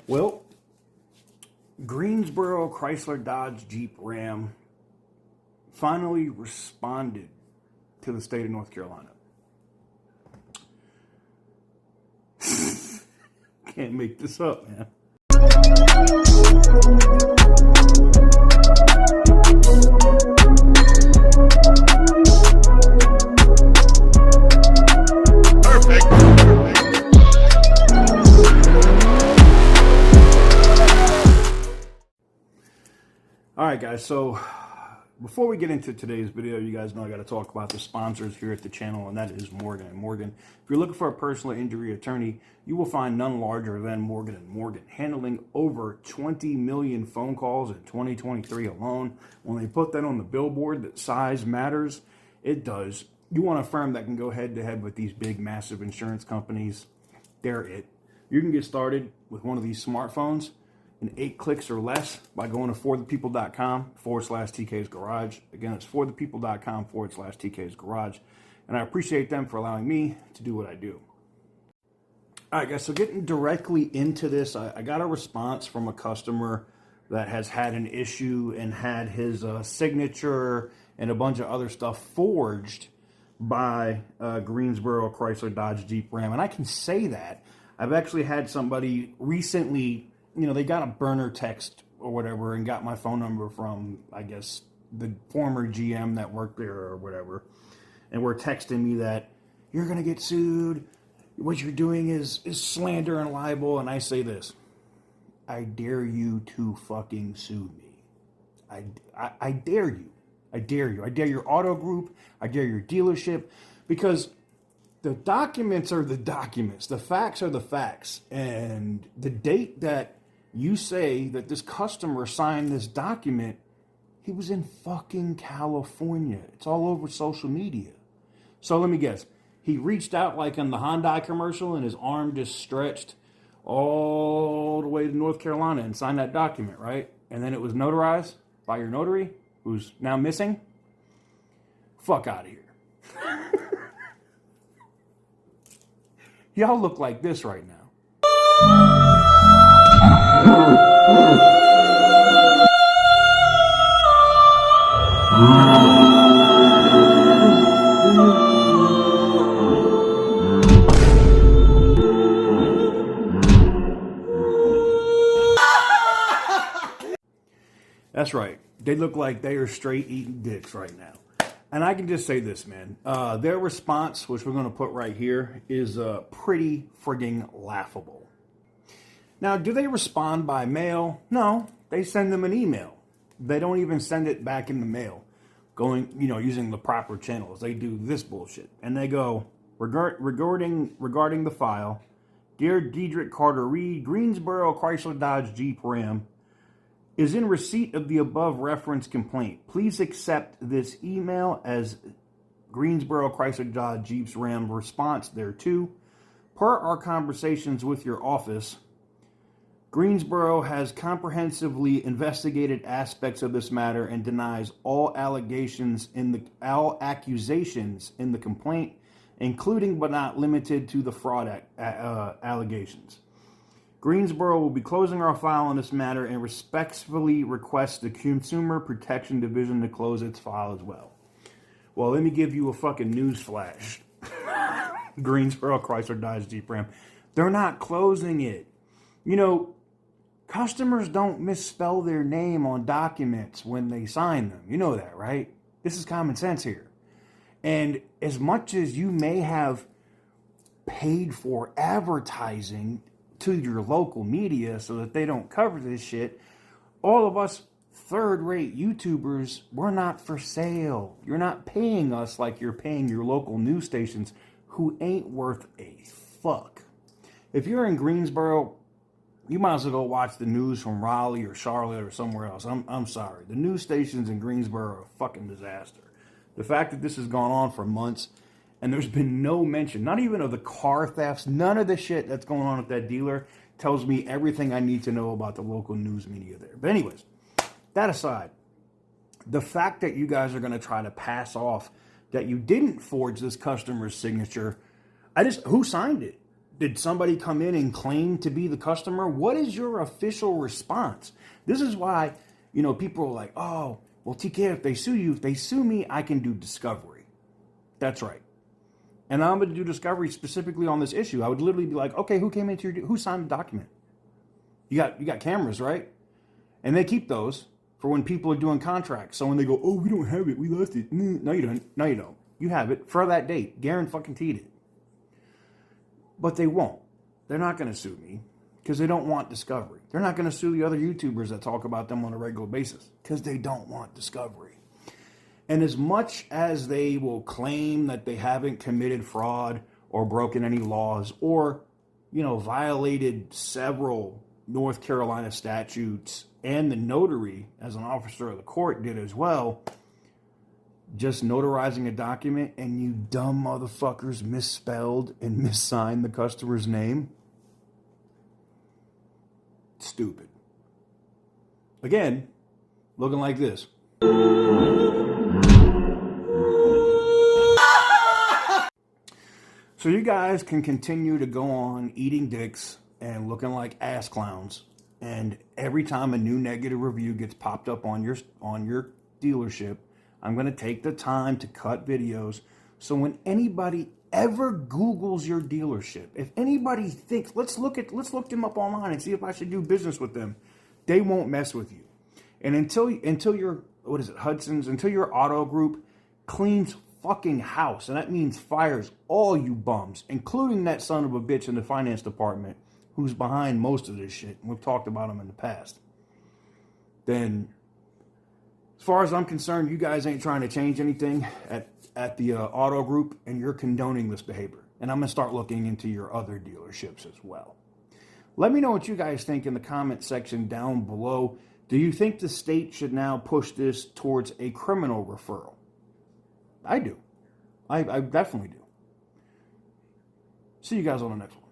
Well, Greensboro Chrysler Dodge Jeep Ram finally responded to the state of North Carolina. Can't make this up, man. All right, guys, so before we get into today's video, you guys know I got to talk about the sponsors here at the channel, and that is Morgan & Morgan. If you're looking for a personal injury attorney, you will find none larger than Morgan & Morgan, handling over 20 million phone calls in 2023 alone. When they put that on the billboard that size matters, it does. You want a firm that can go head-to-head with these big, massive insurance companies, they're it. You can get started with one of these smartphones in 8 clicks or less by going to forthepeople.com/TK's Garage. Again, it's forthepeople.com/TK's Garage. And I appreciate them for allowing me to do what I do. All right, guys, so getting directly into this, I got a response from a customer that has had an issue and had his signature and a bunch of other stuff forged by Greensboro Chrysler Dodge Jeep Ram. And I can say that. I've actually had somebody recently, you know, they got a burner text or whatever and got my phone number from, I guess, the former GM that worked there or whatever. And were texting me that you're going to get sued. What you're doing is slander and libel. And I say this, I dare you to fucking sue me. I dare you. I dare you. I dare your auto group. I dare your dealership, because the documents are the documents. The facts are the facts. And the date that you say that this customer signed this document, he was in fucking California. It's all over social media. So let me guess. He reached out like in the Hyundai commercial and his arm just stretched all the way to North Carolina and signed that document, right? And then it was notarized by your notary, who's now missing. Fuck out of here. Y'all look like this right now. That's right. They look like they are straight eating dicks right now. And I can just say this, man. Their response, which we're going to put right here, is pretty frigging laughable. Now, do they respond by mail? No, they send them an email. They don't even send it back in the mail, going, you know, using the proper channels. They do this bullshit. And they go, regarding the file, Dear Diedrich Carter Reed, Greensboro Chrysler Dodge Jeep Ram is in receipt of the above referenced complaint. Please accept this email as Greensboro Chrysler Dodge Jeep's Ram response thereto. Per our conversations with your office, Greensboro has comprehensively investigated aspects of this matter and denies all accusations in the complaint, including but not limited to the fraud allegations. Greensboro will be closing our file on this matter and respectfully requests the Consumer Protection Division to close its file as well. Well, let me give you a fucking news flash. Greensboro Chrysler Dodge Jeep Ram, they're not closing it. You know, customers don't misspell their name on documents when they sign them. You know that, right? This is common sense here. And as much as you may have paid for advertising to your local media so that they don't cover this shit, all of us third-rate YouTubers, we're not for sale. You're not paying us like you're paying your local news stations who ain't worth a fuck. If you're in Greensboro, you might as well go watch the news from Raleigh or Charlotte or somewhere else. I'm sorry. The news stations in Greensboro are a fucking disaster. The fact that this has gone on for months and there's been no mention, not even of the car thefts, none of the shit that's going on at that dealer tells me everything I need to know about the local news media there. But anyways, that aside, the fact that you guys are going to try to pass off that you didn't forge this customer's signature, who signed it? Did somebody come in and claim to be the customer? What is your official response? This is why, people are like, oh, well, TK, if they sue me, I can do discovery. That's right. And I'm going to do discovery specifically on this issue. I would literally be like, okay, who signed the document? You got cameras, right? And they keep those for when people are doing contracts. So when they go, oh, we don't have it, we lost it. No, you don't. No, you don't. You have it for that date. Guaranteed it. But they won't. They're not going to sue me because they don't want discovery. They're not going to sue the other YouTubers that talk about them on a regular basis because they don't want discovery. And as much as they will claim that they haven't committed fraud or broken any laws or, violated several North Carolina statutes, and the notary, as an officer of the court, did as well, just notarizing a document and you dumb motherfuckers misspelled and missigned the customer's name. Stupid. Again, looking like this. So you guys can continue to go on eating dicks and looking like ass clowns. And every time a new negative review gets popped up on your dealership, I'm going to take the time to cut videos. So when anybody ever Googles your dealership, if anybody thinks, let's look them up online and see if I should do business with them, they won't mess with you. And until your, Hudson's, until your auto group cleans fucking house, and that means fires all you bums, including that son of a bitch in the finance department who's behind most of this shit, and we've talked about him in the past, then as far as I'm concerned, you guys ain't trying to change anything at the auto group, and you're condoning this behavior. And I'm going to start looking into your other dealerships as well. Let me know what you guys think in the comment section down below. Do you think the state should now push this towards a criminal referral? I do. I definitely do. See you guys on the next one.